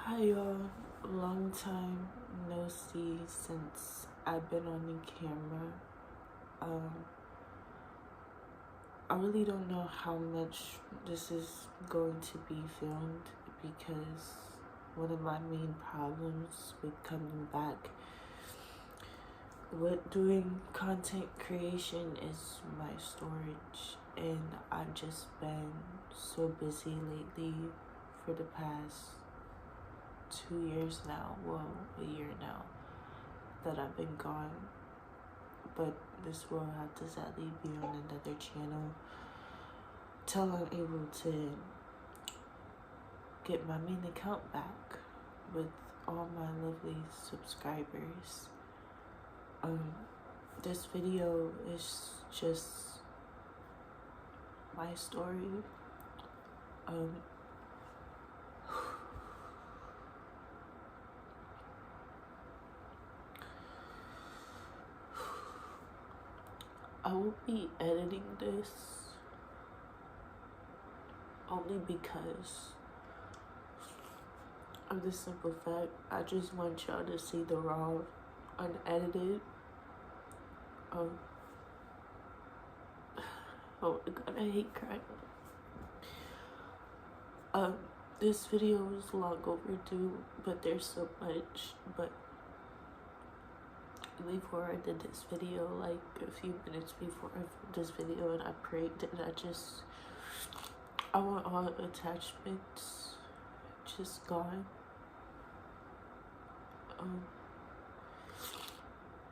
Hi y'all, long time no see since I've been on the camera. I really don't know how much this is going to be filmed because one of my main problems with coming back with doing content creation is my storage, and I've just been so busy lately for the past 2 years now, well, a year now, that I've been gone. But this will have to sadly be on another channel till I'm able to get my main account back with all my lovely subscribers. This video is just my story. I will be editing this only because of the simple fact I just want y'all to see the raw, unedited. Oh my god, I hate crying. This video is long overdue, but there's so much. But before I did this video, like a few minutes before I filmed this video, and I prayed, and I want all attachments just gone.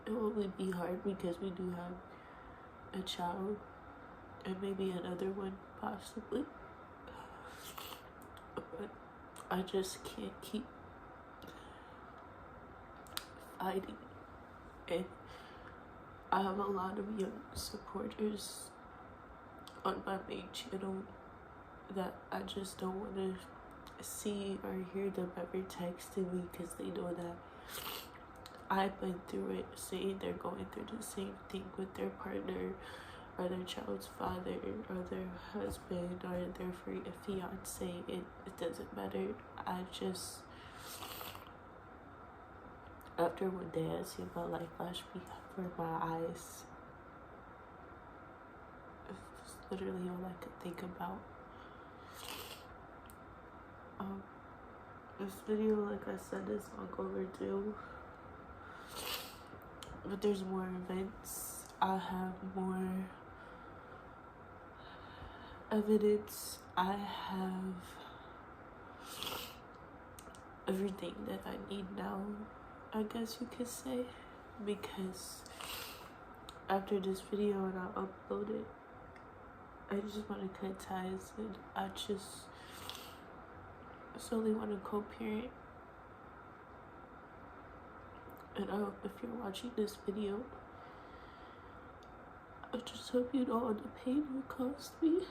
It will be hard because we do have a child and maybe another one possibly, but I just can't keep fighting. And I have a lot of young supporters on my main channel that I just don't want to see or hear them ever texting me because they know that I've been through it, saying they're going through the same thing with their partner or their child's father or their husband or their fiance. It doesn't matter. After one day I see my life flash before my eyes. It's literally all I could think about. This video, like I said, is long overdue. But there's more events. I have more evidence. I have everything that I need now, I guess you could say, because after this video and I'll upload it, I just want to cut ties, and I just solely want to co-parent. And I hope if you're watching this video, I just hope you know all the pain it caused me.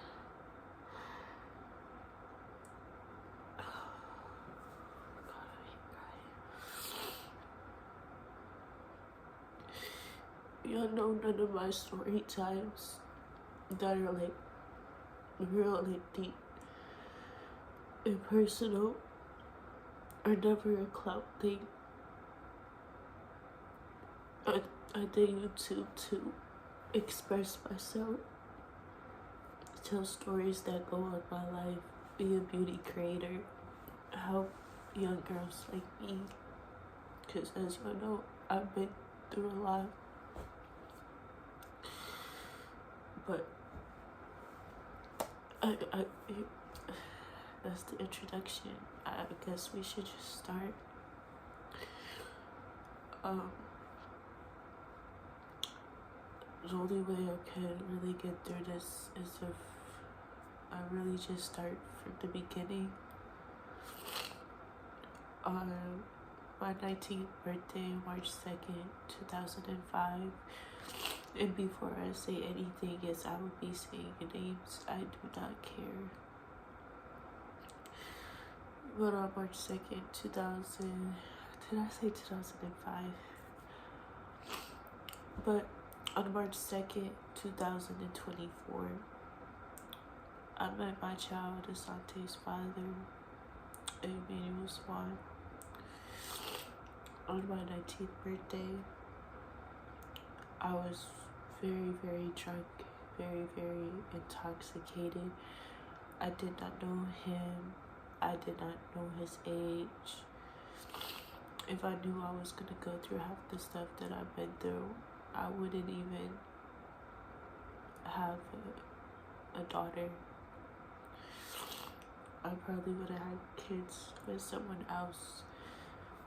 Y'all know none of my story times that are like real and deep and personal are never a clout thing. I did YouTube to express myself, tell stories that go on my life, be a beauty creator, help young girls like me, because as you know, I've been through a lot. But that's the introduction. I guess we should just start. The only way I can really get through this is if I really just start from the beginning. On my 19th birthday, March 2nd, 2005, and before I say anything, yes, I will be saying names. I do not care. But on March 2nd, 2000, did I say 2005? But on March 2nd, 2024, I met my child, Asante's father, Emmanuel Swan. On my 19th birthday, I was very, very drunk, very, very intoxicated. I did not know him. I did not know his age. If I knew I was gonna go through half the stuff that I've been through, I wouldn't even have a daughter. I probably would have had kids with someone else.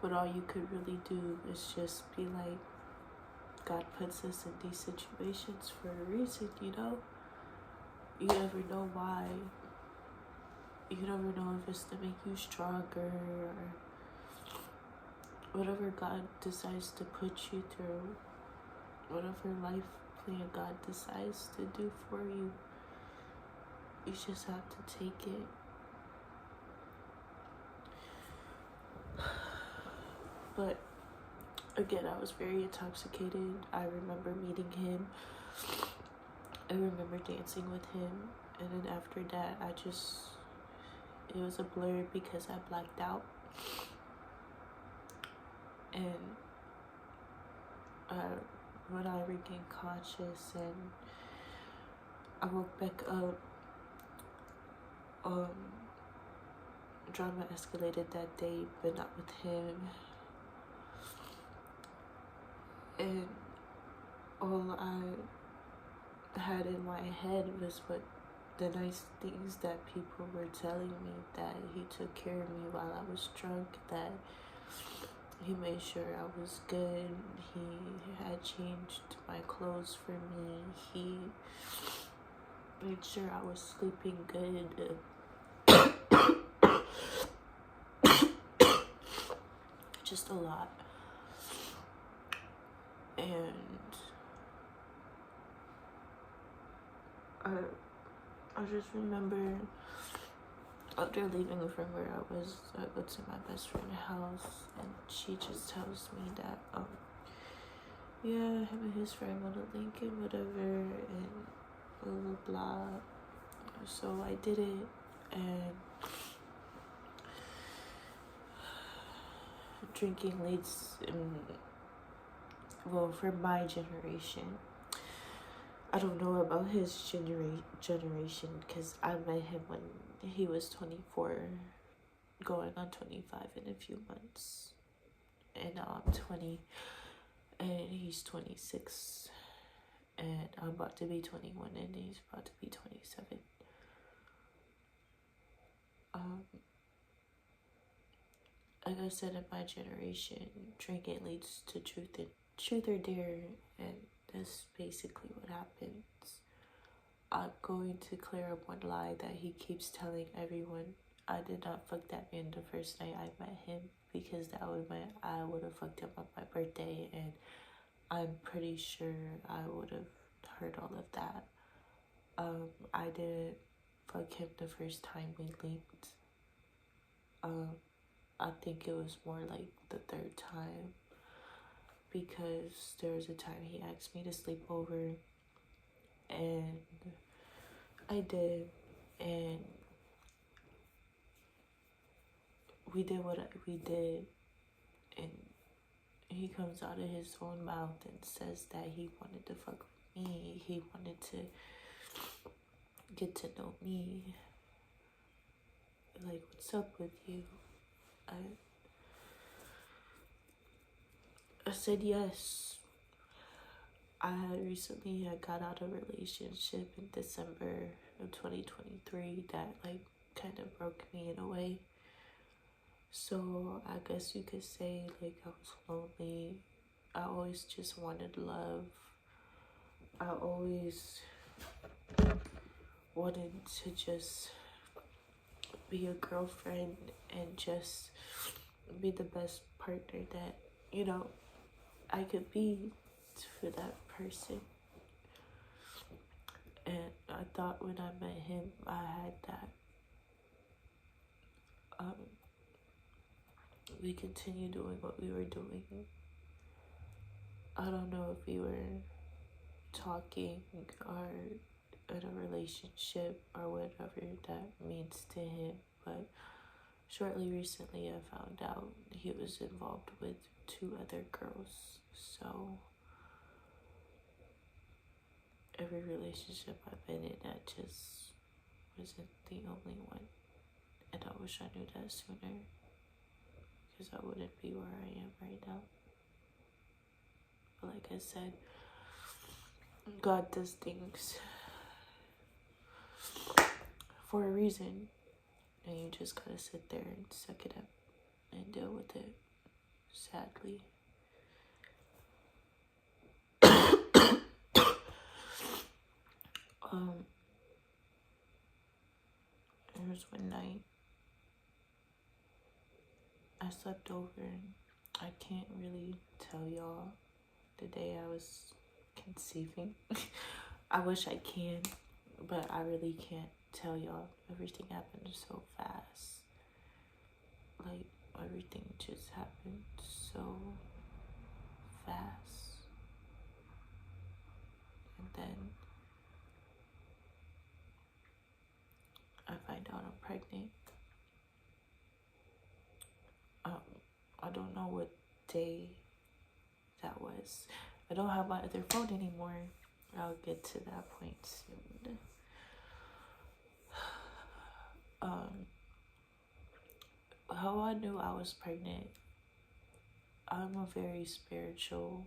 But all you could really do is just be like, God puts us in these situations for a reason, you know? You never know why. You never know if it's to make you stronger or whatever God decides to put you through, whatever life plan God decides to do for you. You just have to take it. But again, I was very intoxicated. I remember meeting him. I remember dancing with him. And then after that, it was a blur because I blacked out. And when I regained conscious and I woke back up, drama escalated that day, but not with him. And all I had in my head was what the nice things that people were telling me, that he took care of me while I was drunk, that he made sure I was good, he had changed my clothes for me, he made sure I was sleeping good. Just a lot. And I just remember after leaving from where I was, I go to my best friend's house and she just tells me that yeah, him and his friend want to link and whatever and blah blah blah. So I did it, and drinking leads well, for my generation. I don't know about his generation because I met him when he was 24, going on 25 in a few months. And now I'm 20 and he's 26. And I'm about to be 21 and he's about to be 27. Like I said, in my generation, drinking leads to truth or dare, and that's basically what happens. I'm going to clear up one lie that he keeps telling everyone. I did not fuck that man the first night I met him, because that would mean I would have fucked him on my birthday, and I'm pretty sure I would have heard all of that. I didn't fuck him the first time we linked. I think it was more like the third time, because there was a time he asked me to sleep over, and I did, and we did what we did, and he comes out of his own mouth and says that he wanted to fuck with me, he wanted to get to know me. Like, what's up with you? I said yes. I had got out of a relationship in December of 2023 that like kind of broke me in a way. So I guess you could say like I was lonely. I always just wanted love. I always wanted to just be a girlfriend and just be the best partner that, you know, I could be for that person. And I thought when I met him, I had that. We continued doing what we were doing. I don't know if we were talking or in a relationship or whatever that means to him, but shortly recently I found out he was involved with 2 other girls. So every relationship I've been in, I just wasn't the only one. And I wish I knew that sooner, because I wouldn't be where I am right now. But like I said, God does things for a reason, and you just gotta sit there and suck it up and deal with it, sadly. There was one night I slept over, and I can't really tell y'all the day I was conceiving. I wish I can, but I really can't tell y'all. Everything happened so fast. Like, everything just happened so fast. And then I find out I'm pregnant. I don't know what day that was. I don't have my other phone anymore. I'll get to that point soon. How I knew I was pregnant, I'm a very spiritual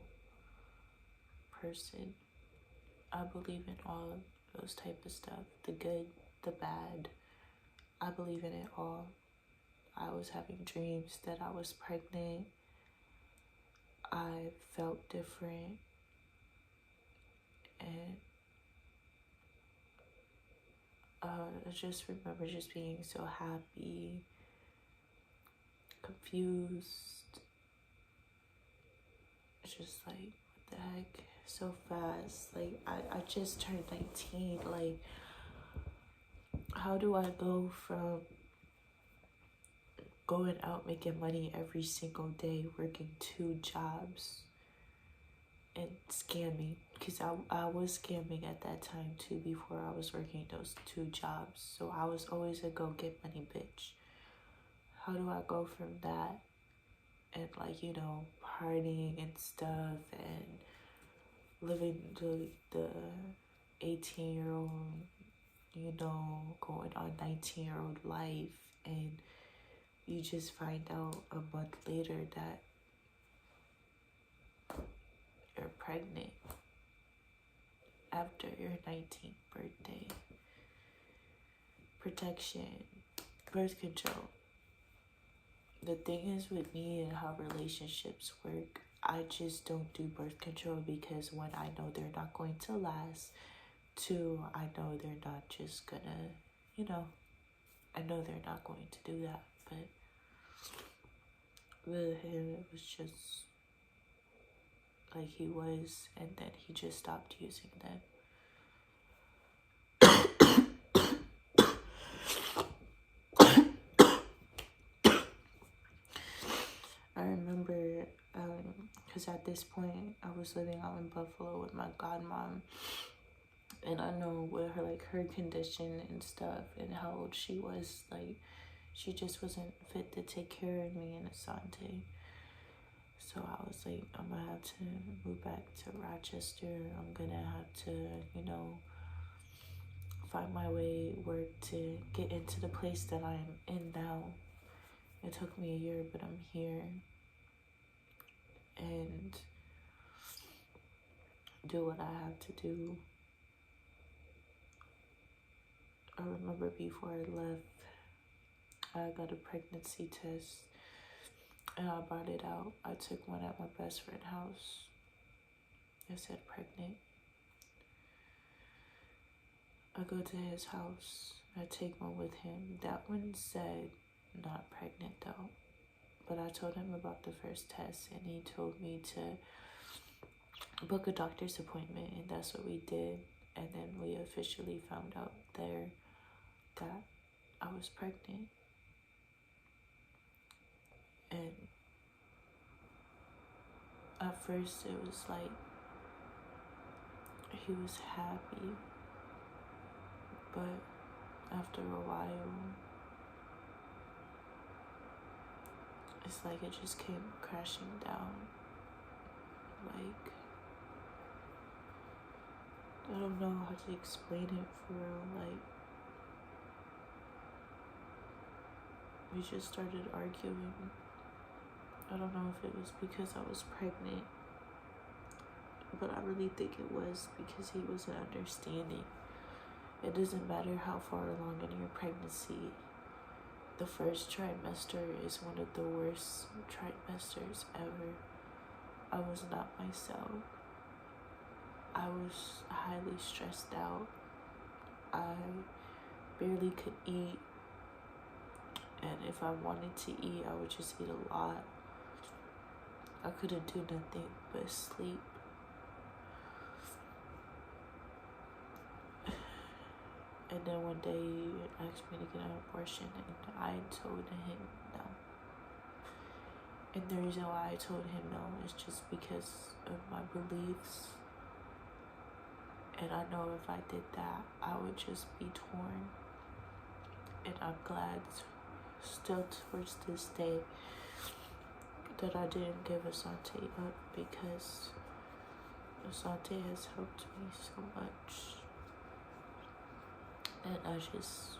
person. I believe in all of those type of stuff. The good, the bad. I believe in it all. I was having dreams that I was pregnant. I felt different. And I just remember just being so happy, confused. It's just like, what the heck? So fast. Like, I just turned 19. Like, how do I go from going out making money every single day, working 2 jobs, and scamming? Because I was scamming at that time too, before I was working those 2 jobs. So I was always a go get money bitch. How do I go from that and, like, you know, partying and stuff and living the 18-year-old, you know, going on 19-year-old life, and you just find out a month later that you're pregnant after your 19th birthday. Protection, birth control. The thing is with me and how relationships work, I just don't do birth control because, one, I know they're not going to last. 2, I know they're not just gonna, you know, I know they're not going to do that. But with him, it was just like he was, and then he just stopped using them. I remember, because at this point, I was living out in Buffalo with my godmom, and I know with her, like, her condition and stuff, and how old she was, like, she just wasn't fit to take care of me and Asante. So I was like, I'm gonna have to move back to Rochester. I'm gonna have to, you know, find my way, work to get into the place that I'm in now. It took me a year, but I'm here. And do what I have to do. I remember before I left, I got a pregnancy test, and I brought it out. I took one at my best friend's house. It said pregnant. I go to his house. I take one with him. That one said not pregnant though. But I told him about the first test, and he told me to book a doctor's appointment, and that's what we did. And then we officially found out there that I was pregnant. And at first it was like he was happy, but after a while it's like it just came crashing down. Like, I don't know how to explain it for real. Like, we just started arguing. I don't know if it was because I was pregnant, but I really think it was because he wasn't understanding. It doesn't matter how far along in your pregnancy. The first trimester is one of the worst trimesters ever. I was not myself. I was highly stressed out. I barely could eat. And if I wanted to eat, I would just eat a lot. I couldn't do nothing but sleep. And then one day he asked me to get an abortion, and I told him no. And the reason why I told him no is just because of my beliefs. And I know if I did that, I would just be torn. And I'm glad still towards this day that I didn't give Asante up, because Asante has helped me so much. And I just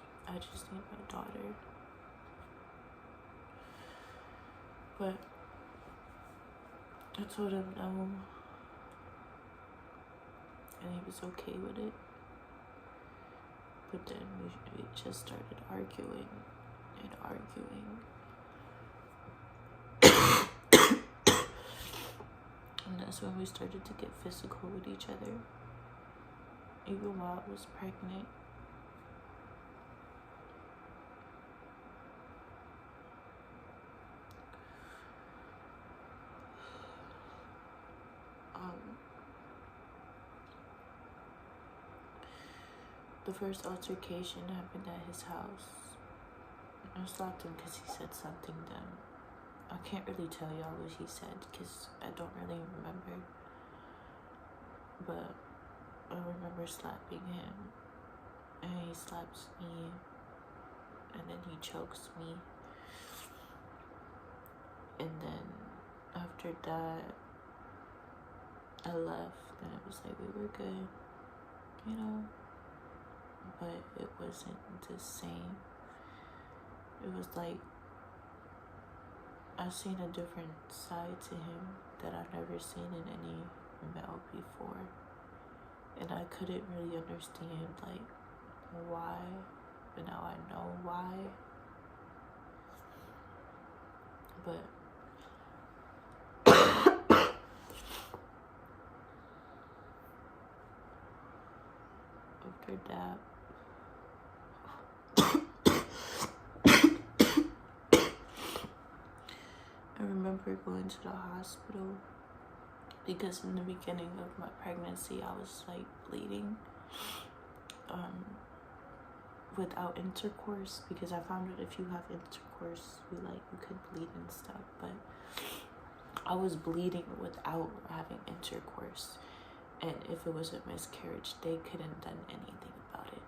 need my daughter. But I told him no, and he was okay with it. But then we just started arguing and arguing. And that's when we started to get physical with each other, even while I was pregnant. The first altercation happened at his house. I slapped him because he said something dumb. I can't really tell y'all what he said because I don't really remember. But I remember slapping him, and he slaps me, and then he chokes me. And then after that, I left, and it was like we were good, you know? But it wasn't the same. It was like I've seen a different side to him that I've never seen in any male before. And I couldn't really understand, like, why. But now I know why. But after that, I remember going to the hospital because in the beginning of my pregnancy, I was like bleeding without intercourse, because I found out if you have intercourse, you could bleed and stuff. But I was bleeding without having intercourse, and if it was a miscarriage, they couldn't done anything about it.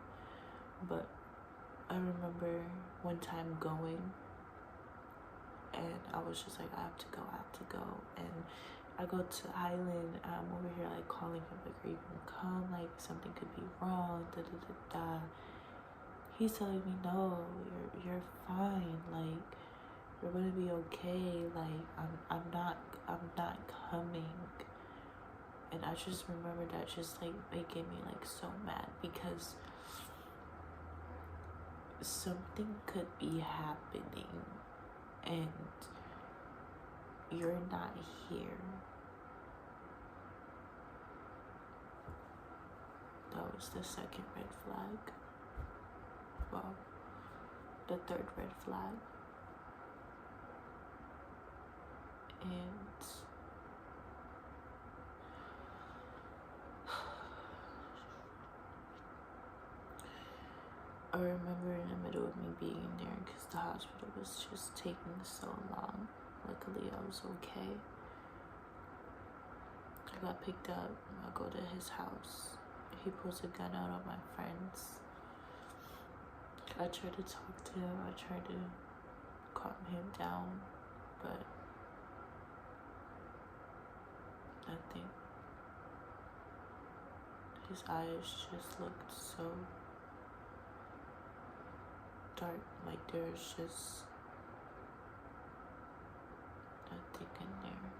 But I remember one time going, and I was just like, I have to go. And I go to Highland, I'm over here like calling him, like, are you gonna come? Like, something could be wrong, He's telling me, no, you're fine, like, you're gonna be okay, like, I'm not coming. And I just remember that just like making me like so mad, because something could be happening and you're not here. That was the second red flag. Well, the third red flag. And I remember in the middle of me being there, because the hospital was just taking so long. Luckily, I was okay. I got picked up. I go to his house. He pulls a gun out on my friends. I tried to talk to him. I tried to calm him down, but His eyes just looked so dark, like there's just nothing in there.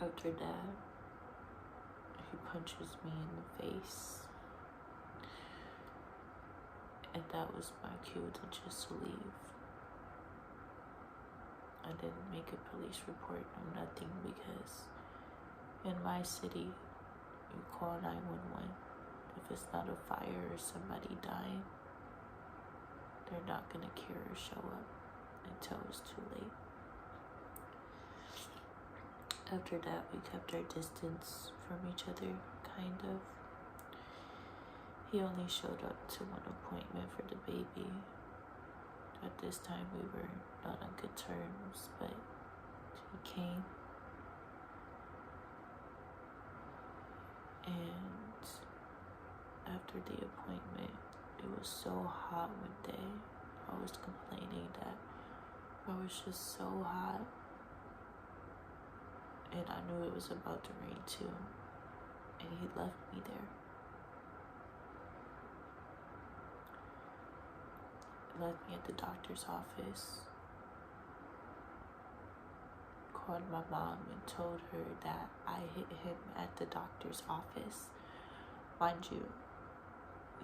After that, he punches me in the face. And that was my cue to just leave. I didn't make a police report, no nothing, because in my city, you call 911. If it's not a fire or somebody dying, they're not gonna care or show up until it's too late. After that, we kept our distance from each other, kind of. He only showed up to one appointment for the baby. At this time, we were not on good terms, but he came. And after the appointment, it was so hot one day. I was complaining that I was just so hot. And I knew it was about to rain too. And he left me there. Left me at the doctor's office. Called my mom and told her that I hit him at the doctor's office. Mind you,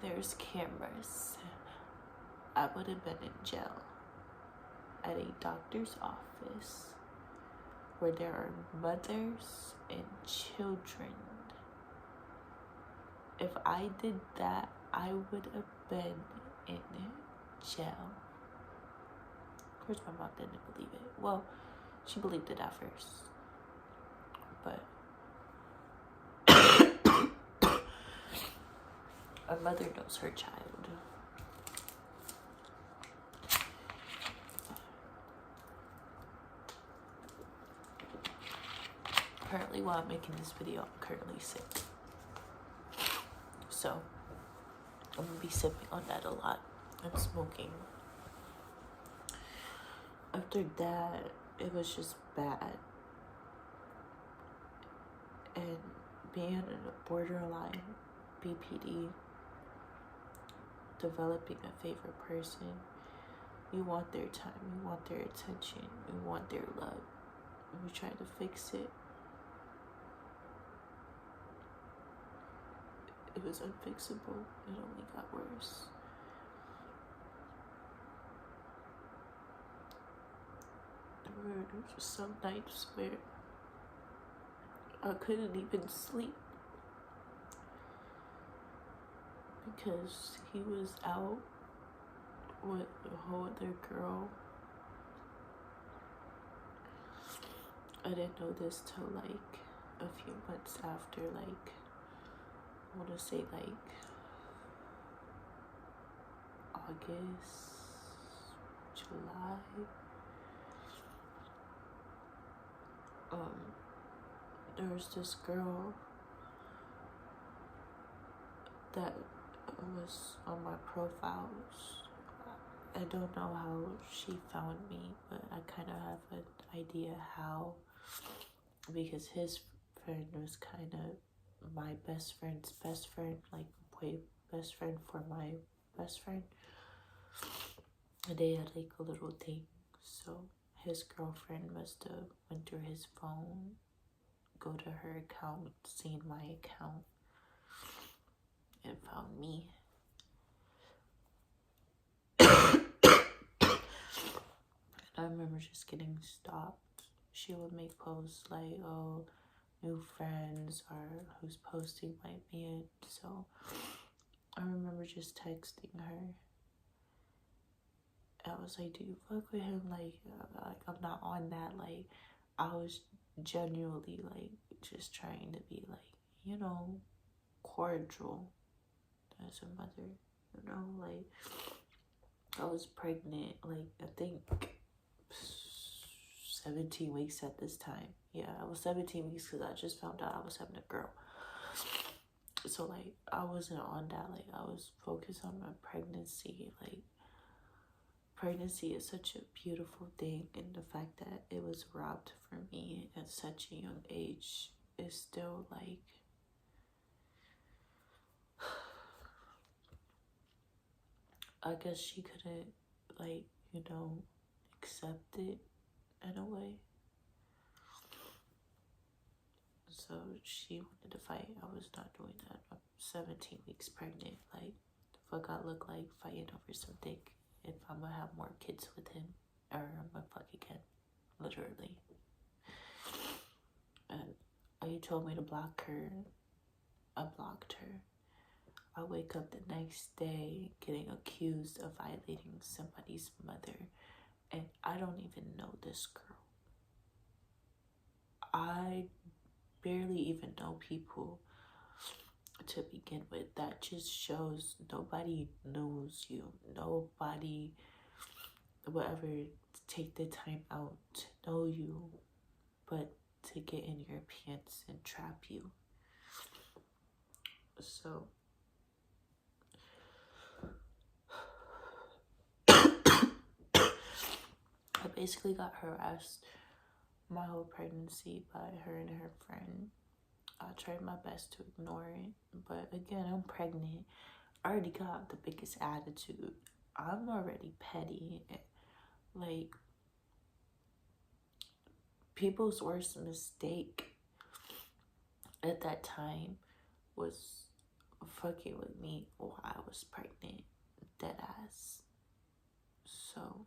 there's cameras. I would have been in jail at a doctor's office where there are mothers and children. If I did that, I would have been in jail. Of course, my mom didn't believe it. Well, she believed it at first. But a mother knows her child. Currently, while I'm making this video, I'm currently sick. So, I'm gonna be sipping on that a lot and smoking. After that, it was just bad. And being in a borderline BPD, developing a favorite person, you want their time, you want their attention, you want their love. And you try to fix it. It was unfixable. It only got worse. There were just some nights where I couldn't even sleep because he was out with a whole other girl. I didn't know this till like a few months after, like I want to say like August, July. There was this girl that was on my profiles. I don't know how she found me, but I kind of have an idea how, because his friend was kind of my best friend's best friend, like way best friend for my best friend. And they had like a little thing, so his girlfriend must have went through his phone, go to her account, seen my account, and found me. I remember just getting stopped. She would make posts like, oh, new friends, or who's posting might be it. So I remember just texting her. I was like, do you fuck with him? Like I'm not on that. Like, I was genuinely like just trying to be like, you know, cordial as a mother, you know, like I was pregnant, like I think 17 weeks at this time. Yeah, I was 17 weeks because I just found out I was having a girl. So, like, I wasn't on that. Like, I was focused on my pregnancy. Like, pregnancy is such a beautiful thing, and the fact that it was robbed from me at such a young age is still, like, I guess she couldn't, like, accept it in a way. So she wanted to fight. I was not doing that. I'm 17 weeks pregnant. Like, the fuck I look like fighting over some dick if I'm gonna have more kids with him. Or I'm gonna fuck again. Literally. And you told me to block her. I blocked her. I wake up the next day getting accused of violating somebody's mother. And I don't even know this girl. I barely even know people to begin with. That just shows nobody knows you. Nobody will ever take the time out to know you, but to get in your pants and trap you. So I basically got harassed my whole pregnancy by her and her friend. I tried my best to ignore it, but again, I'm pregnant. I already got the biggest attitude. I'm already petty. Like, people's worst mistake at that time was fucking with me while I was pregnant. Dead ass. So,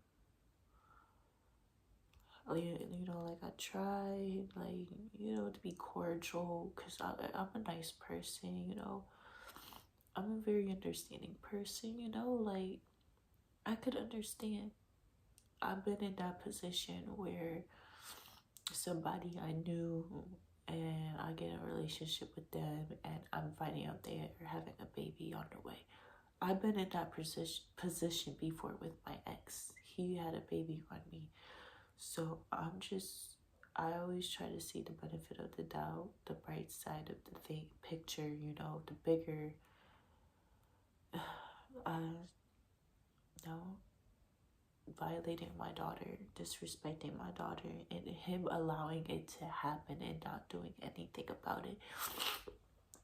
like, I tried, to be cordial, because I'm a nice person, I'm a very understanding person, like, I could understand. I've been in that position where somebody I knew and I get in a relationship with them and I'm finding out they are having a baby on the way. I've been in that position before with my ex. He had a baby on me. So I always try to see the benefit of the doubt, the bright side of the picture, the bigger, no, violating my daughter, disrespecting my daughter, and him allowing it to happen and not doing anything about it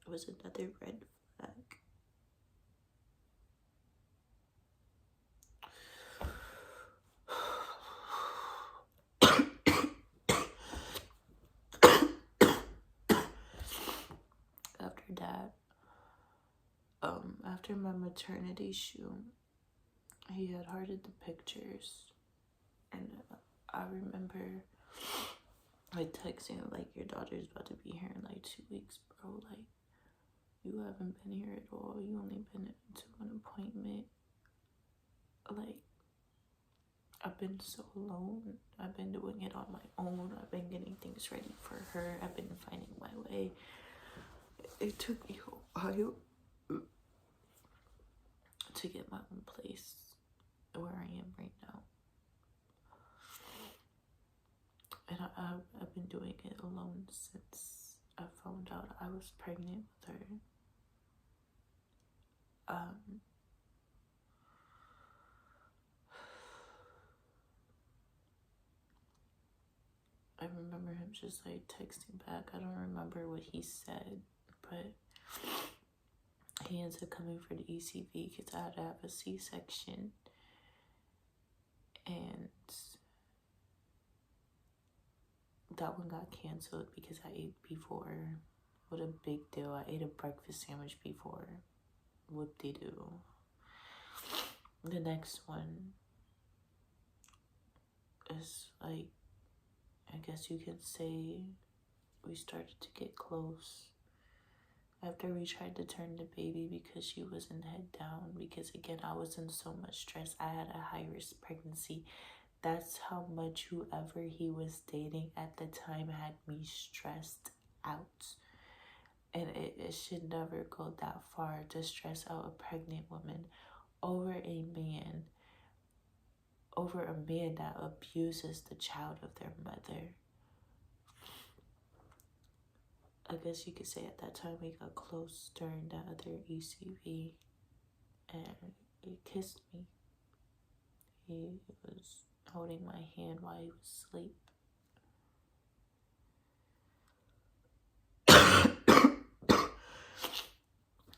was another red flag. After that, after my maternity shoot, he had hearted the pictures, and I remember texting like, your daughter's about to be here in like 2 weeks, bro. Like, you haven't been here at all. You only been to an appointment. Like, I've been so alone. I've been doing it on my own. I've been getting things ready for her. I've been finding my way. It took me a while to get my own place where I am right now. And I've been doing it alone since I found out I was pregnant with her. I remember him just like texting back. I don't remember what he said, but he ended up coming for the ECV because I had to have a C-section. And that one got canceled because I ate before. What a big deal. I ate a breakfast sandwich before. Whoop-de-doo. The next one is like, I guess you could say we started to get close after we tried to turn the baby because she wasn't head down, because again, I was in so much stress. I had a high-risk pregnancy. That's how much whoever he was dating at the time had me stressed out. And it should never go that far to stress out a pregnant woman over a man that abuses the child of their mother. I guess you could say at that time we got close during that other ECV, and he kissed me. He was holding my hand while he was asleep.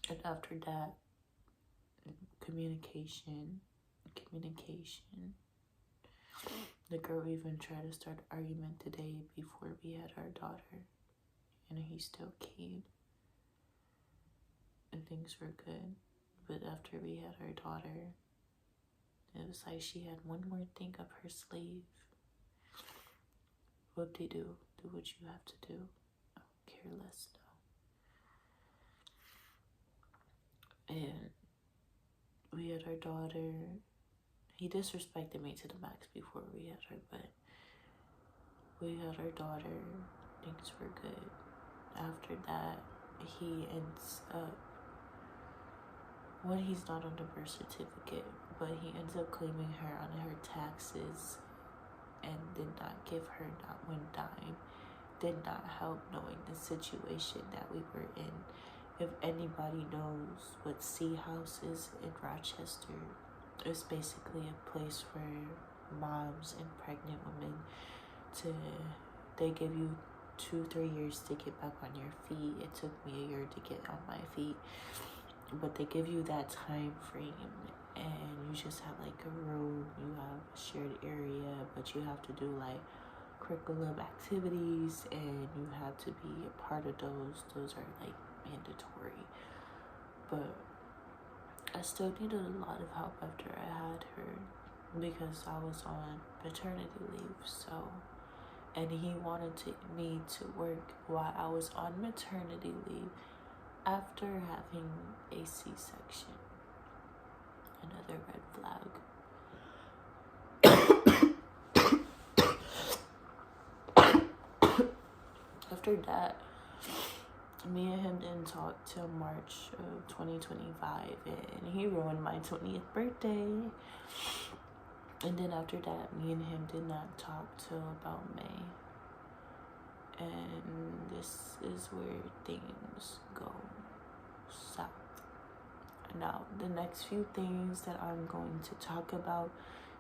And after that, communication. The girl even tried to start an argument today before we had our daughter, and he still came, and things were good. But after we had our daughter, it was like she had one more thing up her sleeve. Whoop-de-doo, do what you have to do. I don't care less now. And we had our daughter. He disrespected me to the max before we had her, but we had our daughter. Things were good. After that, he ends up, well, he's not on the birth certificate, but he ends up claiming her on her taxes and did not give her not one dime. Did not help knowing the situation that we were in. If anybody knows what C House is in Rochester, it's basically a place for moms and pregnant women they give you 2-3 years to get back on your feet. It took me a year to get on my feet, but they give you that time frame, and you just have like a room, you have a shared area, but you have to do like curriculum activities, and you have to be a part of those are like mandatory. But I still needed a lot of help after I had her because I was on maternity leave, and he wanted me to work while I was on maternity leave after having a C-section. Another red flag. After that, me and him didn't talk till March of 2025, and he ruined my 20th birthday. And then after that, me and him did not talk till about May. And this is where things go south. Now, the next few things that I'm going to talk about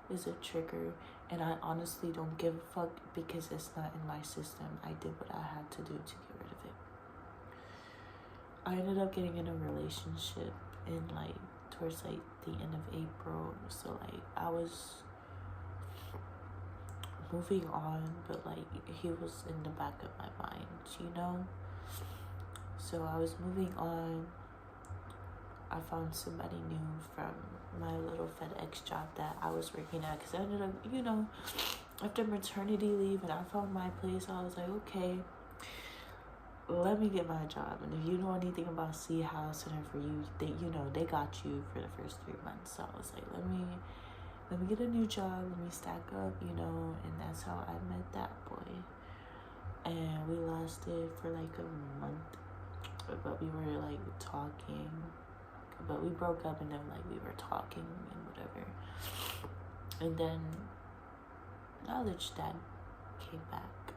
is a trigger, and I honestly don't give a fuck because it's not in my system. I did what I had to do to get rid of it. I ended up getting in a relationship in towards the end of April. So I was moving on, but he was in the back of my mind, So I was moving on. I found somebody new from my little FedEx job that I was working at, because I ended up, after maternity leave and I found my place, I was like, okay, let me get my job. And if you know anything about C House and for you, they got you for the first 3 months. So I was like, let me get a new job, let me stack up, and that's how I met that boy. And we lasted for a month, but we were talking. But we broke up, and then we were talking and whatever. And then Knowledge Dad came back.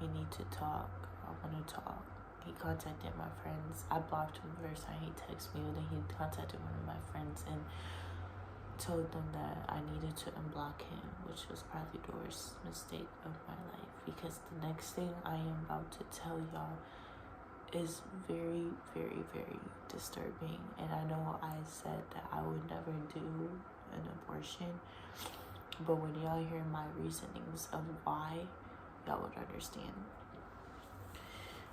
We need to talk. I want to talk. He contacted my friends. I blocked him the first time he texted me, and then he contacted one of my friends and told them that I needed to unblock him, which was probably the worst mistake of my life, because the next thing I am about to tell y'all is very, very, very disturbing. And I know I said that I would never do an abortion, but when y'all hear my reasonings of why, y'all would understand.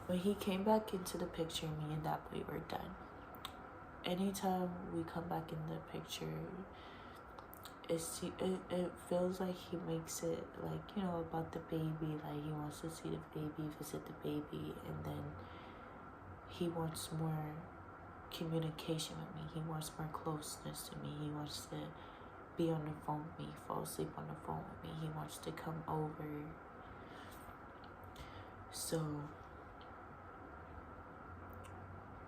When he came back into the picture, me and that boy were done. Anytime we come back in the picture, it feels like he makes it about the baby, he wants to see the baby, visit the baby, and then he wants more communication with me. He wants more closeness to me. He wants to be on the phone with me, fall asleep on the phone with me. He wants to come over. So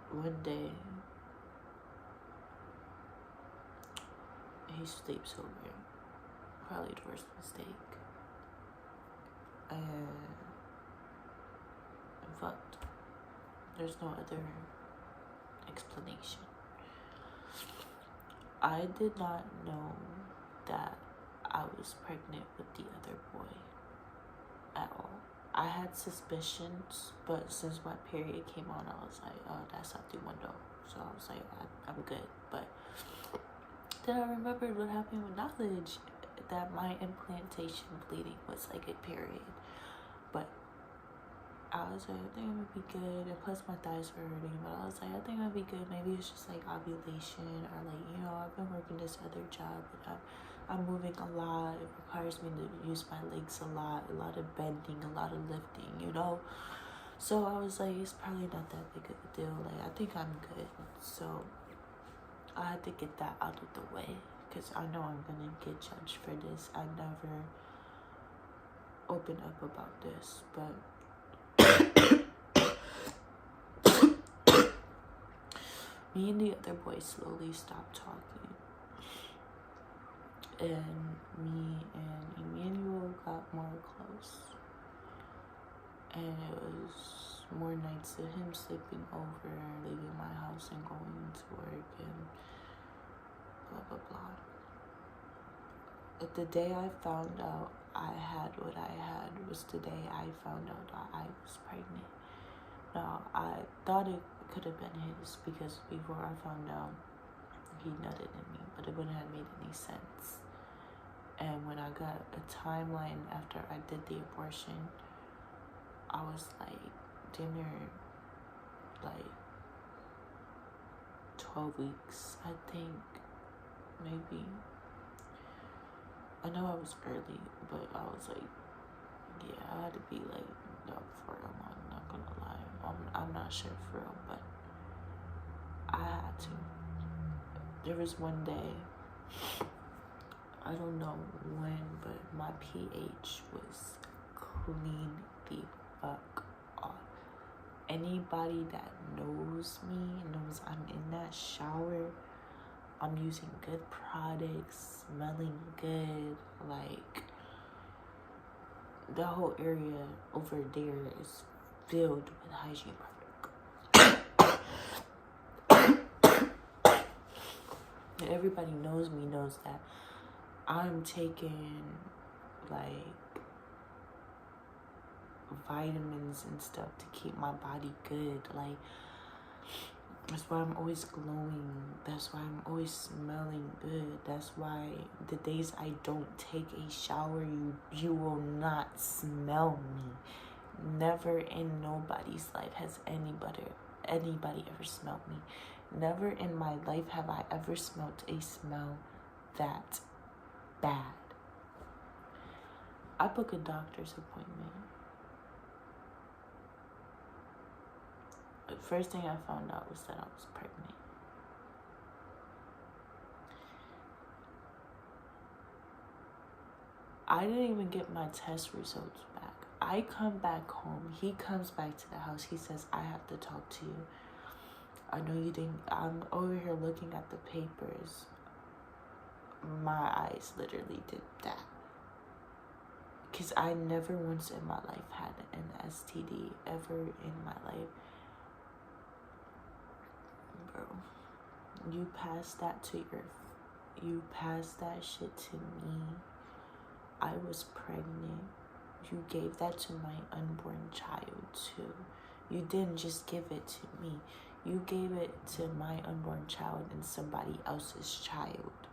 one day he sleeps over. Probably the worst mistake. And fucked. There's no other explanation. I did not know that I was pregnant with the other boy at all. I had suspicions, but since my period came on, I was like, oh, that's out the window. So I was like, I'm good. But then I remembered what happened with knowledge, that my implantation bleeding was like a period. But I was like, I think I'm gonna be good. And plus my thighs were hurting, but I was like, I think I'll be good. Maybe it's just like ovulation, or like, I've been working this other job, but I'm moving a lot. It requires me to use my legs a lot of bending, a lot of lifting, So I was like, it's probably not that big of a deal. Like, I think I'm good. So I had to get that out of the way, because I know I'm gonna get judged for this. I never open up about this, but me and the other boy slowly stopped talking. And me and Emmanuel got more close. And it was more nights of him sleeping over, leaving my house and going to work and blah, blah, blah. But the day I found out I had what I had was the day I found out that I was pregnant. Now, I thought it could have been his, because before I found out, he nutted in me, but it wouldn't have made any sense. And when I got a timeline after I did the abortion, I was like, dinner, like 12 weeks, I think, maybe. I know I was early, but I was like, yeah, I had to be like, up for real, I'm not gonna lie. I'm not sure for real, but I had to. There was one day, I don't know when, but my pH was clean the fuck off. Anybody that knows me knows I'm in that shower. I'm using good products, smelling good. Like, the whole area over there is filled with hygiene products. And everybody knows me, knows that I'm taking like vitamins and stuff to keep my body good. Like, that's why I'm always glowing. That's why I'm always smelling good. That's why the days I don't take a shower, you will not smell me. Never in nobody's life has anybody ever smelled me. Never in my life have I ever smelled a smell that bad. I book a doctor's appointment. The first thing I found out was that I was pregnant. I didn't even get my test results back. I come back home. He comes back to the house. He says, I have to talk to you. I know you didn't. I'm over here looking at the papers. My eyes literally did that. Because I never once in my life had an STD ever in my life. Bro, you passed that shit to me. I was pregnant. You gave that to my unborn child too. You didn't just give it to me. You gave it to my unborn child and somebody else's child.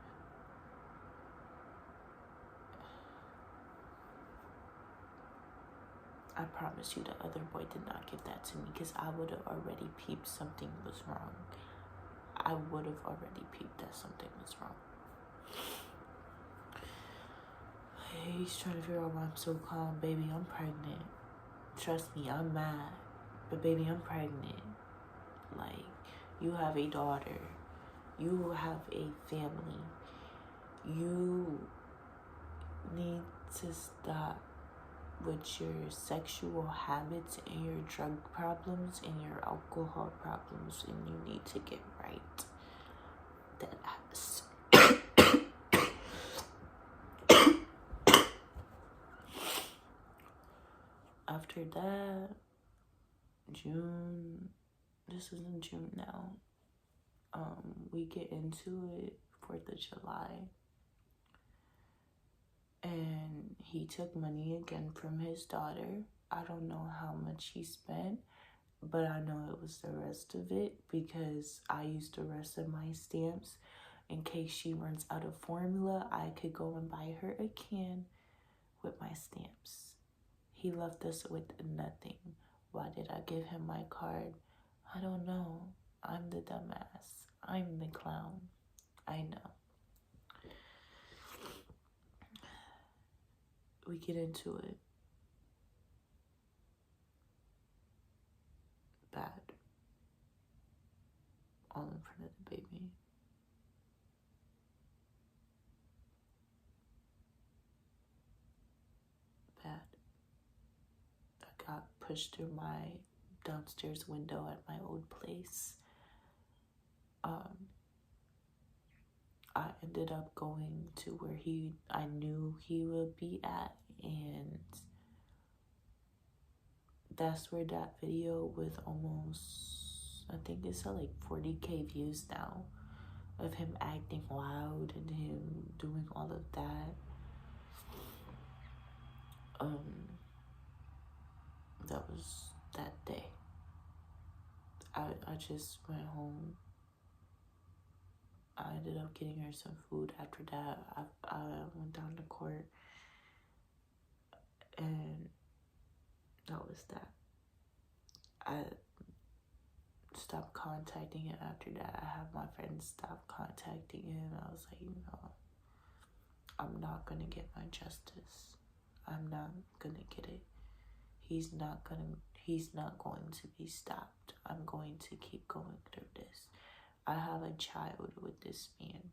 I promise you the other boy did not give that to me, because I would have already peeped something was wrong. I would have already peeped that something was wrong. He's trying to figure out why I'm so calm. Baby, I'm pregnant. Trust me, I'm mad. But baby, I'm pregnant. Like, you have a daughter. You have a family. You need to stop with your sexual habits and your drug problems and your alcohol problems, and you need to get right. That ass. After that, June, this is in June now. We get into it 4th of July. And he took money again from his daughter. I don't know how much he spent, but I know it was the rest of it because I used the rest of my stamps in case she runs out of formula. I could go and buy her a can with my stamps. He left us with nothing. Why did I give him my card? I don't know. I'm the dumbass. I'm the clown. I know. We get into it. Bad. All in front of the baby. Bad. I got pushed through my downstairs window at my old place. I ended up going to where I knew he would be at, and that's where that video with almost, I think it's at like 40K views now, of him acting wild and him doing all of that. That was that day. I just went home. I ended up getting her some food after that. I went down to court, and that was that. I stopped contacting him after that. I had my friends stop contacting him. I was like, I'm not gonna get my justice. I'm not gonna get it. He's not going to be stopped. I'm going to keep going through this. I have a child with this man.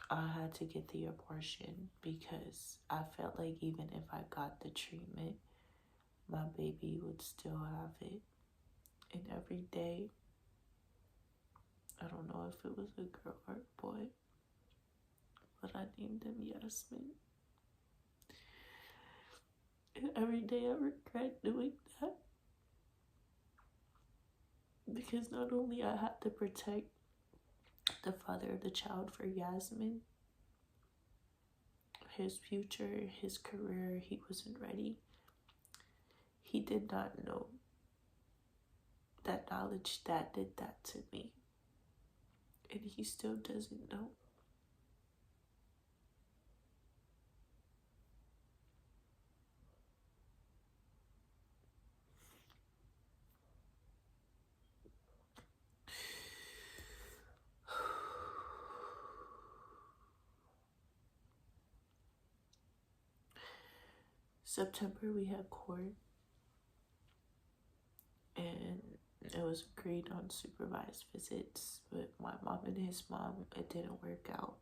I had to get the abortion because I felt like even if I got the treatment, my baby would still have it. And every day, I don't know if it was a girl or a boy, but I named him Yasmin. And every day I regret doing that. Because not only I had to protect the father of the child for Yasmin, his future, his career, he wasn't ready. He did not know that knowledge that did that to me. And he still doesn't know. September we had court, and it was agreed on supervised visits, but my mom and his mom, it didn't work out.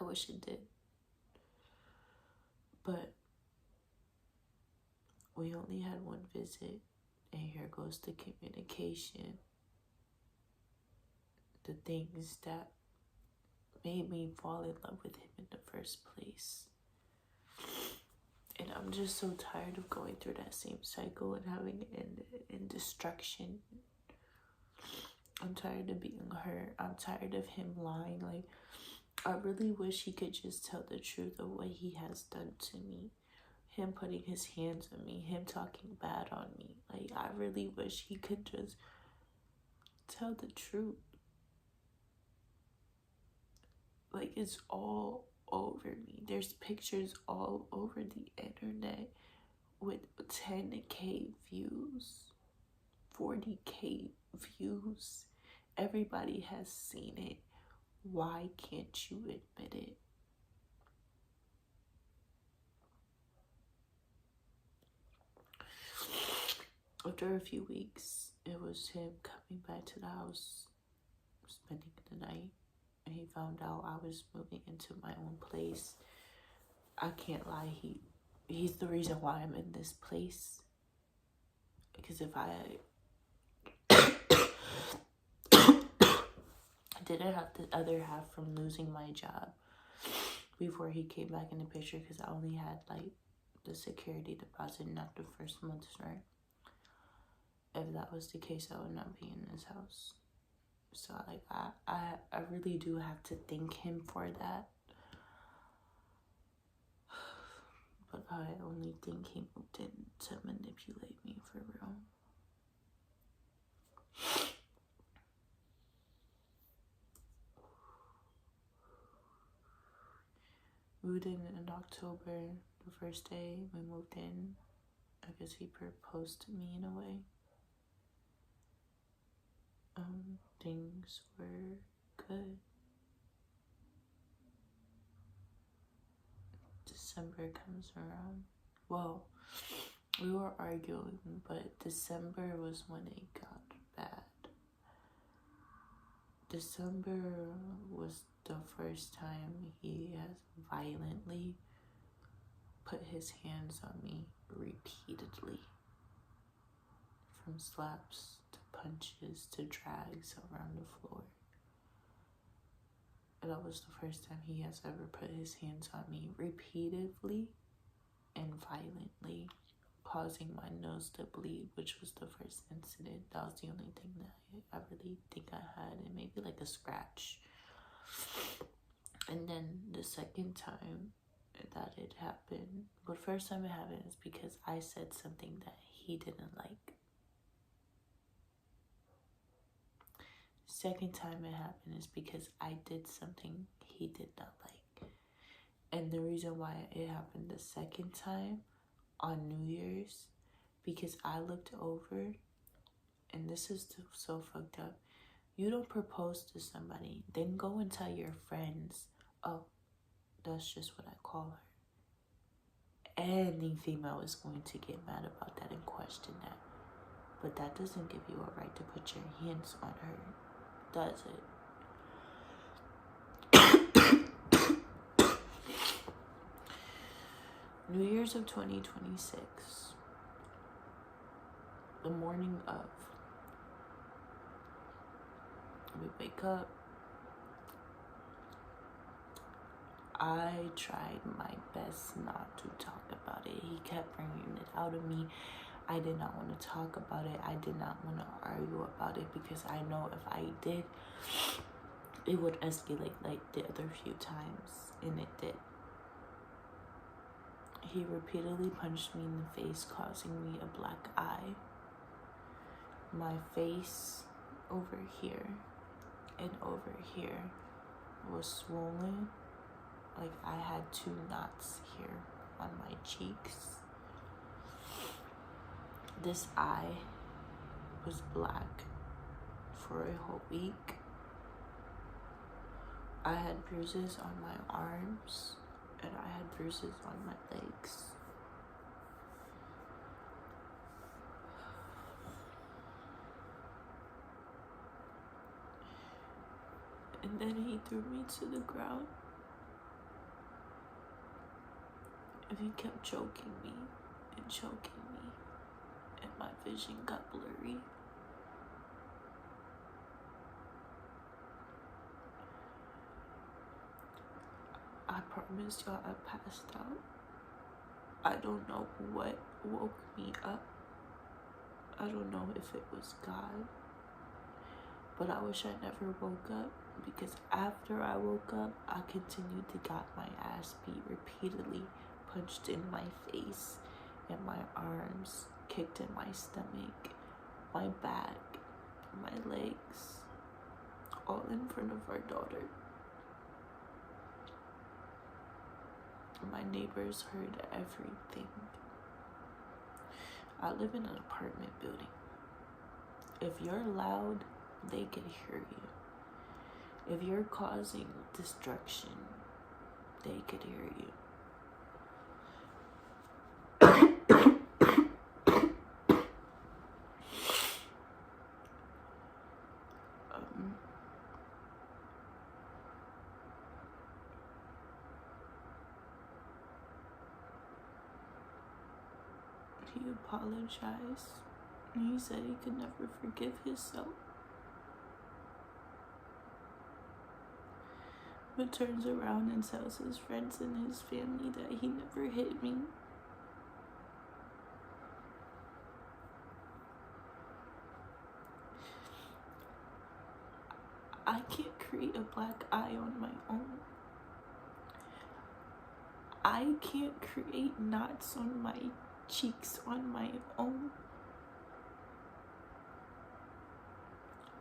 I wish it did. But we only had one visit, and here goes the communication. The things that made me fall in love with him in the first place. And I'm just so tired of going through that same cycle and having it end in destruction. I'm tired of being hurt. I'm tired of him lying. Like, I really wish he could just tell the truth of what he has done to me. Him putting his hands on me, him talking bad on me. Like, I really wish he could just tell the truth. Like, it's all over me. There's pictures all over the internet with 10K views, 40K views. Everybody has seen it. Why can't you admit it? After a few weeks, it was him coming back to the house, spending the night. And he found out I was moving into my own place. I can't lie, he's the reason why I'm in this place. Because if I didn't have the other half from losing my job before he came back in the picture, because I only had like the security deposit, not the first month's rent. If that was the case, I would not be in this house. So like I really do have to thank him for that. But I only think he moved in to manipulate me for real. Moved in October, the first day we moved in. I guess he proposed to me in a way. Things were good. December comes around. Well, we were arguing, but December was when it got bad. December was the first time he has violently put his hands on me repeatedly. From slaps to punches to drags around the floor. And that was the first time he has ever put his hands on me repeatedly and violently, causing my nose to bleed, which was the first incident. That was the only thing that I really think I had, and maybe like a scratch. And then the second time that it happened, but first time it happened is because I said something that he didn't like. Second time it happened is because I did something he did not like. And the reason why it happened the second time on New Year's, because I looked over, and this is so fucked up. You don't propose to somebody, then go and tell your friends, oh, that's just what I call her. Any female is going to get mad about that and question that. But that doesn't give you a right to put your hands on her, does it? New Year's of 2026. The morning of. We wake up. I tried my best not to talk about it. He kept bringing it out of me. I did not want to talk about it. I did not want to argue about it because I know if I did, it would escalate like the other few times, and it did. He repeatedly punched me in the face, causing me a black eye. My face over here and over here was swollen. Like I had 2 knots here on my cheeks. This eye was black for a whole week. I had bruises on my arms and I had bruises on my legs. And then he threw me to the ground. And he kept choking me and choking me. And my vision got blurry. I promise y'all I passed out. I don't know what woke me up. I don't know if it was God. But I wish I never woke up, because after I woke up, I continued to get my ass beat repeatedly, punched in my face, in my arms, kicked in my stomach, my back, my legs, all in front of our daughter. My neighbors heard everything. I live in an apartment building. If you're loud, they can hear you. If you're causing destruction, they could hear you. He apologized. He said he could never forgive himself. But turns around and tells his friends and his family that he never hit me. I can't create a black eye on my own. I can't create knots on my cheeks on my own.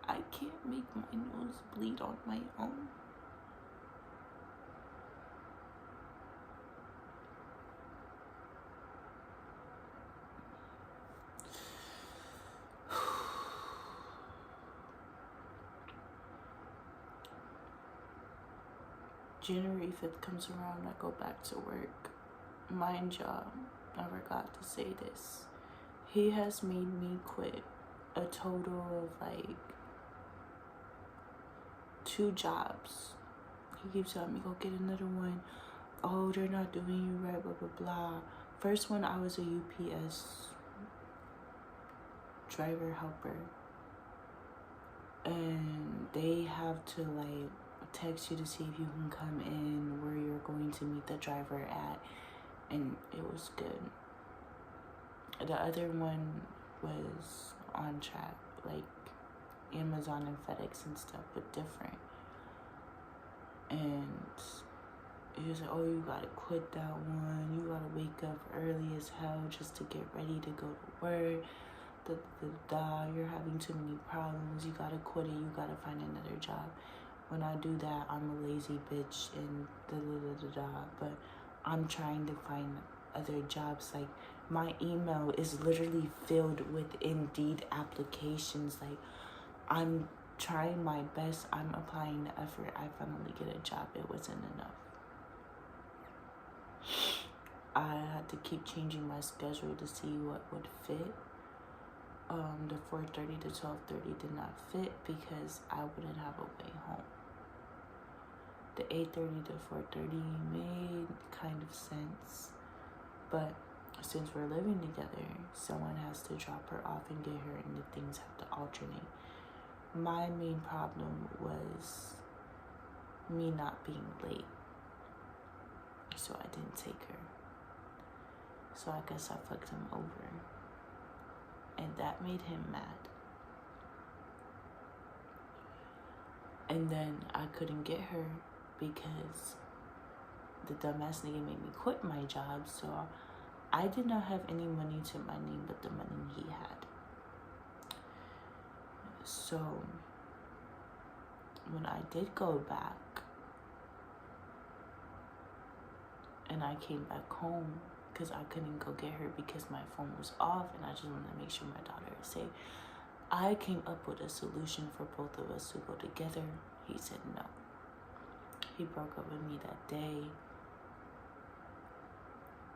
I can't make my nose bleed on my own. January 5th comes around, I go back to work. Mind y'all, I forgot to say this. He has made me quit a total of like 2 jobs. He keeps telling me, go get another one. Oh, they're not doing you right, blah, blah, blah. First one, I was a UPS driver helper. And they have to like text you to see if you can come in, where you're going to meet the driver at. And it was good. The other one was on track, like Amazon and FedEx and stuff, but different. And he was like, oh, you gotta quit that one. You gotta wake up early as hell just to get ready to go to work. You're having too many problems. You gotta quit it. You gotta find another job. When I do that, I'm a lazy bitch and but I'm trying to find other jobs. Like, my email is literally filled with Indeed applications. Like, I'm trying my best. I'm applying the effort. I finally get a job. It wasn't enough. I had to keep changing my schedule to see what would fit. The 4:30 to 12:30 did not fit because I wouldn't have a way home. The 8:30 to 4:30 made kind of sense, but since we're living together, someone has to drop her off and get her, and the things have to alternate. My main problem was me not being late, so I didn't take her. So I guess I fucked him over, and that made him mad. And then I couldn't get her because the dumbass nigga made me quit my job, so I did not have any money to my name but the money he had. So when I did go back and I came back home, because I couldn't go get her because my phone was off and I just wanted to make sure my daughter is safe, I came up with a solution for both of us to go together. He said no. He broke up with me that day.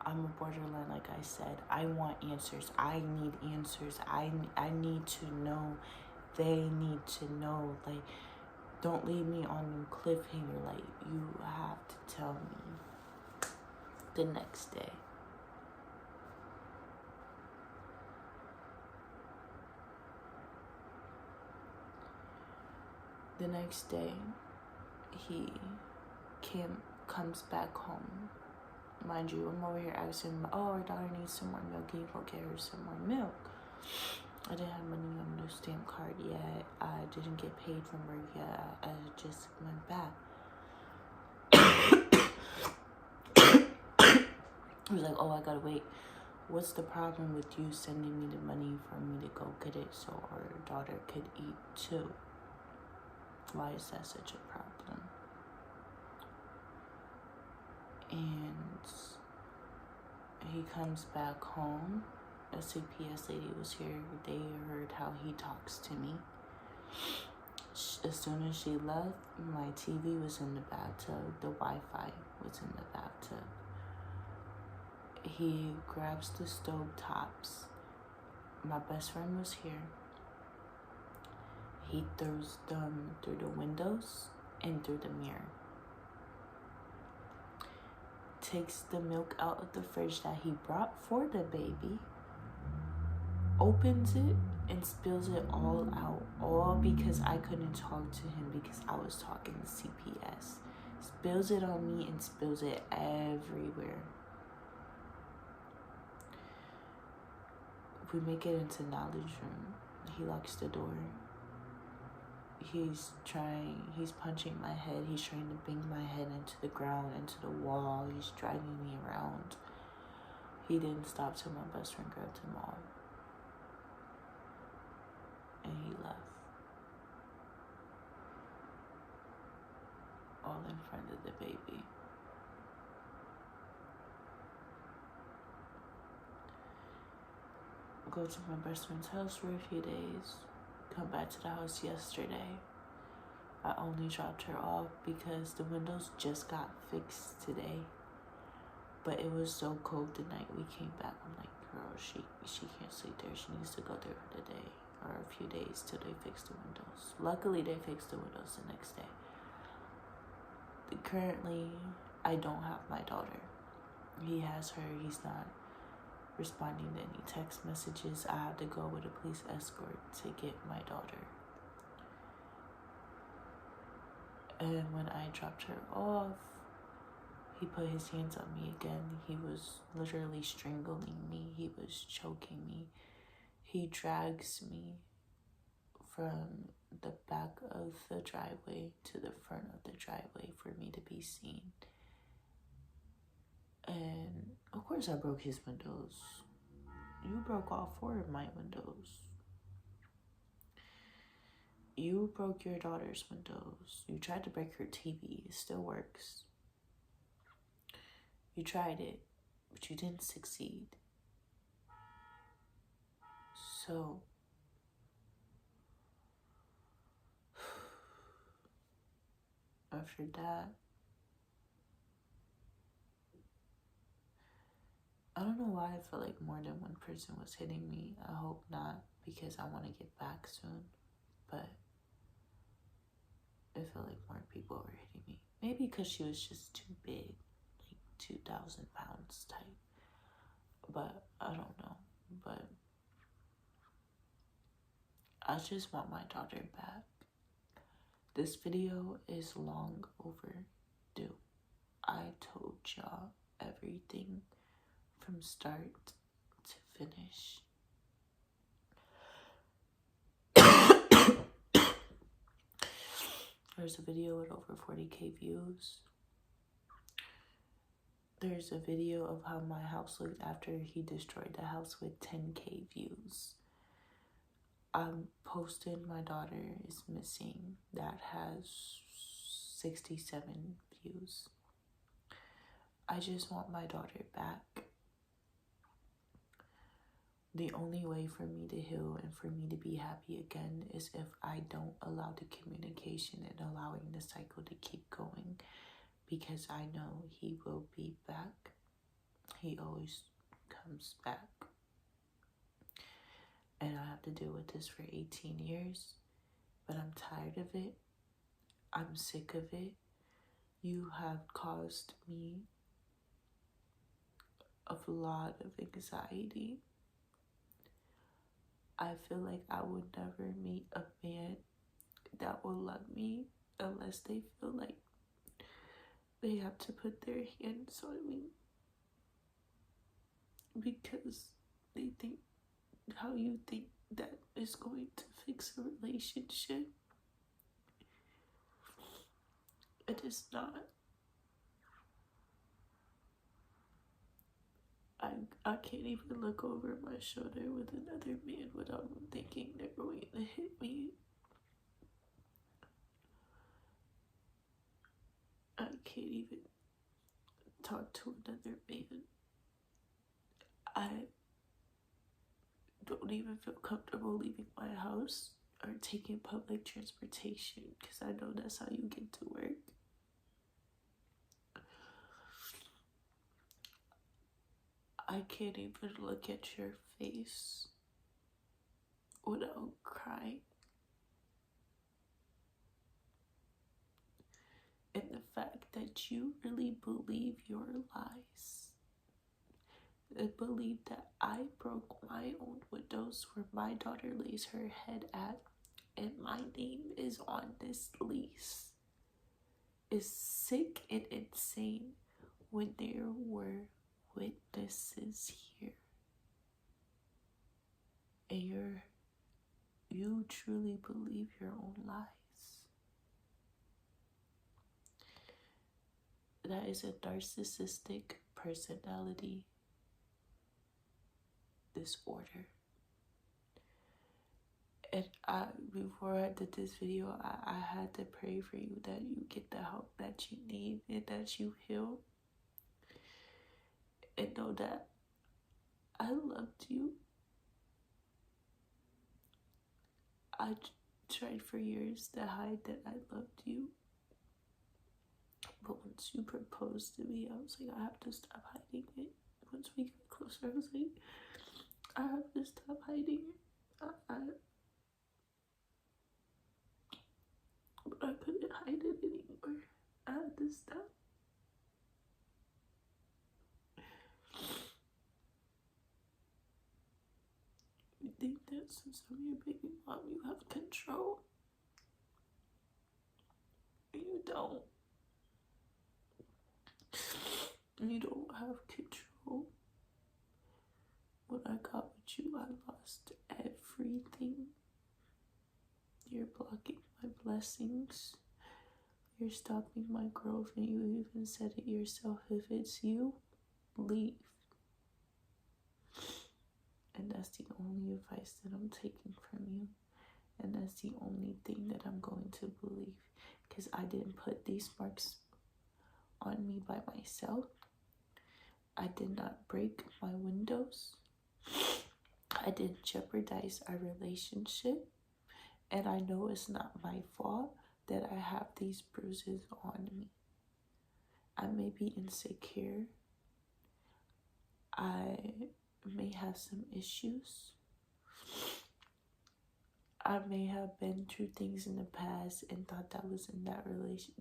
I'm a borderline, like I said. I want answers. I need answers. I need to know. They need to know. Like, don't leave me on a cliffhanger. Like, you have to tell me the next day. The next day, he comes back home. Mind you, I'm over here asking, oh, our daughter needs some more milk. Can you go get her some more milk? I didn't have money on the stamp card yet. I didn't get paid from work yet. I just went back. He was like, oh, I gotta wait. What's the problem with you sending me the money for me to go get it so our daughter could eat too? Why is that such a problem? And he comes back home. A CPS lady was here. They heard how he talks to me. As soon as she left, my TV was in the bathtub. The Wi-Fi was in the bathtub. He grabs the stove tops. My best friend was here. He throws them through the windows and through the mirror. Takes the milk out of the fridge that he brought for the baby, opens it, and spills it all out. All because I couldn't talk to him because I was talking to CPS. Spills it on me and spills it everywhere. We make it into knowledge room. He locks the door. he's punching my head. He's trying to bang my head into the ground, into the wall. He's driving me around. He didn't stop till my best friend grabbed him off. And he left. All in front of the baby. Go to my best friend's house for a few days. Come back to the house yesterday. I only dropped her off because the windows just got fixed today. But it was so cold the night we came back. I'm like, girl, she can't sleep there. She needs to go there for the day or a few days till they fix the windows. Luckily, they fixed the windows the next day. Currently, I don't have my daughter. He has her. He's not responding to any text messages. I had to go with a police escort to get my daughter. And when I dropped her off, he put his hands on me again. He was literally strangling me. He was choking me. He drags me from the back of the driveway to the front of the driveway for me to be seen. And of course I broke his windows. You broke all 4 of my windows. You broke your daughter's windows. You tried to break her TV. It still works. You tried it, but you didn't succeed. So, after that, I don't know why I feel like more than one person was hitting me. I hope not, because I want to get back soon. But I feel like more people were hitting me. Maybe because she was just too big, like 2,000 pounds type. But I don't know. But I just want my daughter back. This video is long overdue. I told y'all everything from start to finish. There's a video with over 40K views. There's a video of how my house looked after he destroyed the house with 10K views. I posted my daughter is missing. That has 67 views. I just want my daughter back. The only way for me to heal and for me to be happy again is if I don't allow the communication and allowing the cycle to keep going, because I know he will be back. He always comes back. And I have to deal with this for 18 years, but I'm tired of it. I'm sick of it. You have caused me a lot of anxiety. I feel like I would never meet a man that will love me unless they feel like they have to put their hands on me, because they think how you think that is going to fix a relationship. It is not. I can't even look over my shoulder with another man without thinking they're going to hit me. I can't even talk to another man. I don't even feel comfortable leaving my house or taking public transportation, because I know that's how you get to work. I can't even look at your face without crying. And the fact that you really believe your lies, and believe that I broke my own windows where my daughter lays her head at, and my name is on this lease, is sick and insane when there were witnesses here. And you truly believe your own lies. that is a narcissistic personality disorder. And before I did this video, I had to pray for you that you get the help that you need and that you heal. And know that I loved you. I tried for years to hide that I loved you. But once you proposed to me, I was like, I have to stop hiding it. Once we got closer, I was like, I have to stop hiding it. But I couldn't hide it anymore. I had to stop. You think that since I'm your baby mom, you have control. You don't. You don't have control. When I got with you, I lost everything. You're blocking my blessings. You're stopping my growth, and you even said it yourself. If it's you, leave. And that's the only advice that I'm taking from you. And that's the only thing that I'm going to believe. Because I didn't put these marks on me by myself. I did not break my windows. I didn't jeopardize our relationship. And I know it's not my fault that I have these bruises on me. I may be insecure. I may have some issues. I may have been through things in the past and thought that was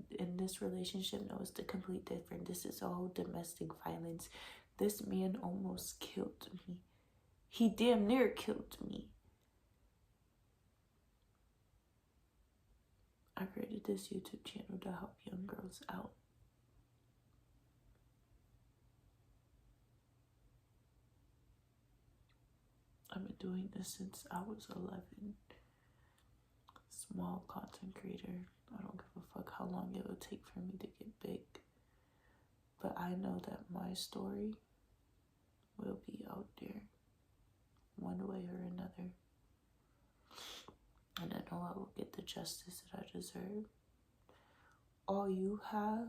in this relationship. No, it's the complete different. This is all domestic violence. This man almost killed me. He damn near killed me. I created this YouTube channel to help young girls out. I've been doing this since I was 11. Small content creator. I don't give a fuck how long it will take for me to get big. But I know that my story will be out there one way or another. And I know I will get the justice that I deserve. All you have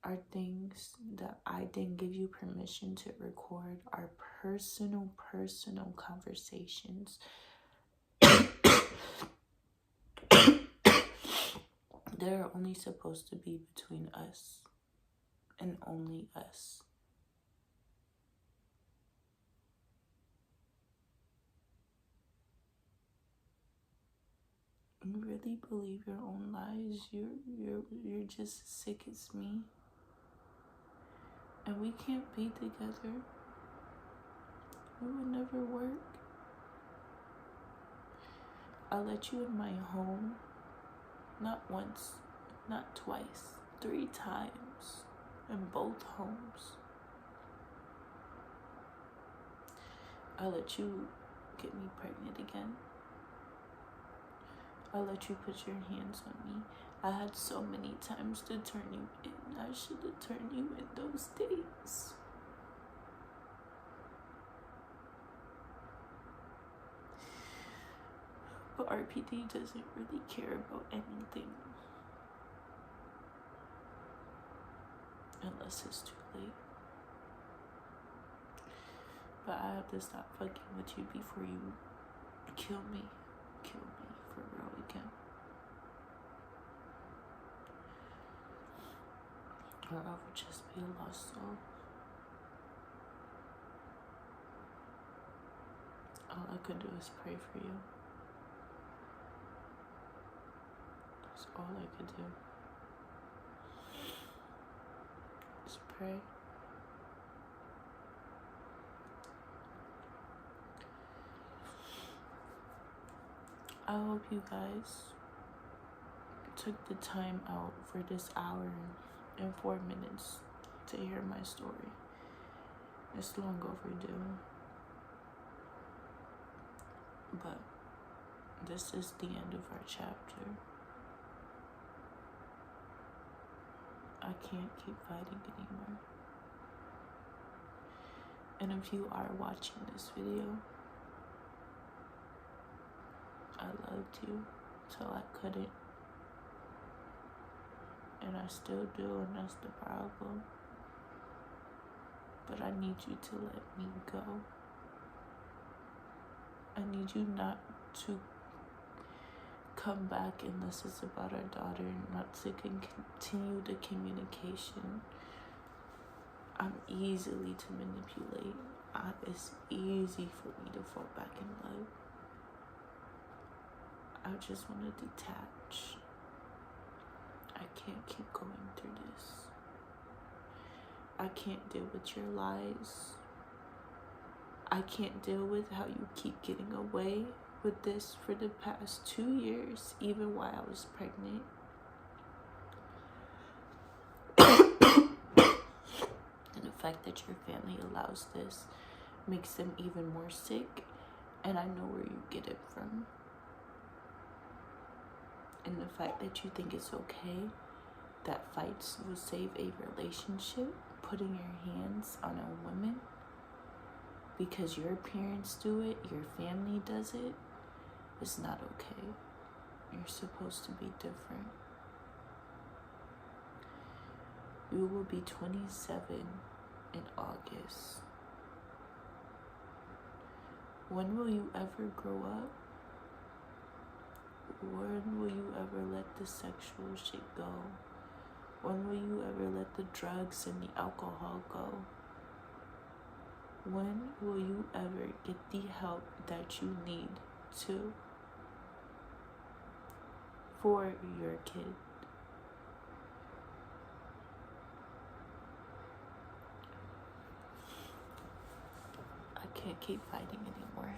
are things that I didn't give you permission to record, are personal conversations. They're only supposed to be between us and only us. You really believe your own lies? You're just as sick as me. And we can't be together. It would never work. I let you in my home. Not once, not twice, 3 times in both homes. I let you get me pregnant again. I let you put your hands on me. I had so many times to turn you in. I should have turned you in those days. But RPD doesn't really care about anything. Unless it's too late. But I have to stop fucking with you before you kill me. Kill me for real again. Or I would just be a lost soul. All I could do is pray for you. That's all I could do. Just pray. I hope you guys took the time out for this hour and 4 minutes to hear my story. It's long overdue. But this is the end of our chapter. I can't keep fighting anymore. And if you are watching this video, I loved you till I couldn't. And I still do, and that's the problem. But I need you to let me go. I need you not to come back, and this is about our daughter, not to continue the communication. I'm easily to manipulate. It's easy for me to fall back in love. I just want to detach. I can't keep going through this. I can't deal with your lies. I can't deal with how you keep getting away with this for the past 2 years, even while I was pregnant. And the fact that your family allows this makes them even more sick, and I know where you get it from. And the fact that you think it's okay that fights will save a relationship, putting your hands on a woman because your parents do it, your family does it, it's not okay. You're supposed to be different. You will be 27 in August. When will you ever grow up? When will you ever let the sexual shit go? When will you ever let the drugs and the alcohol go? When will you ever get the help that you need to for your kid? I can't keep fighting anymore.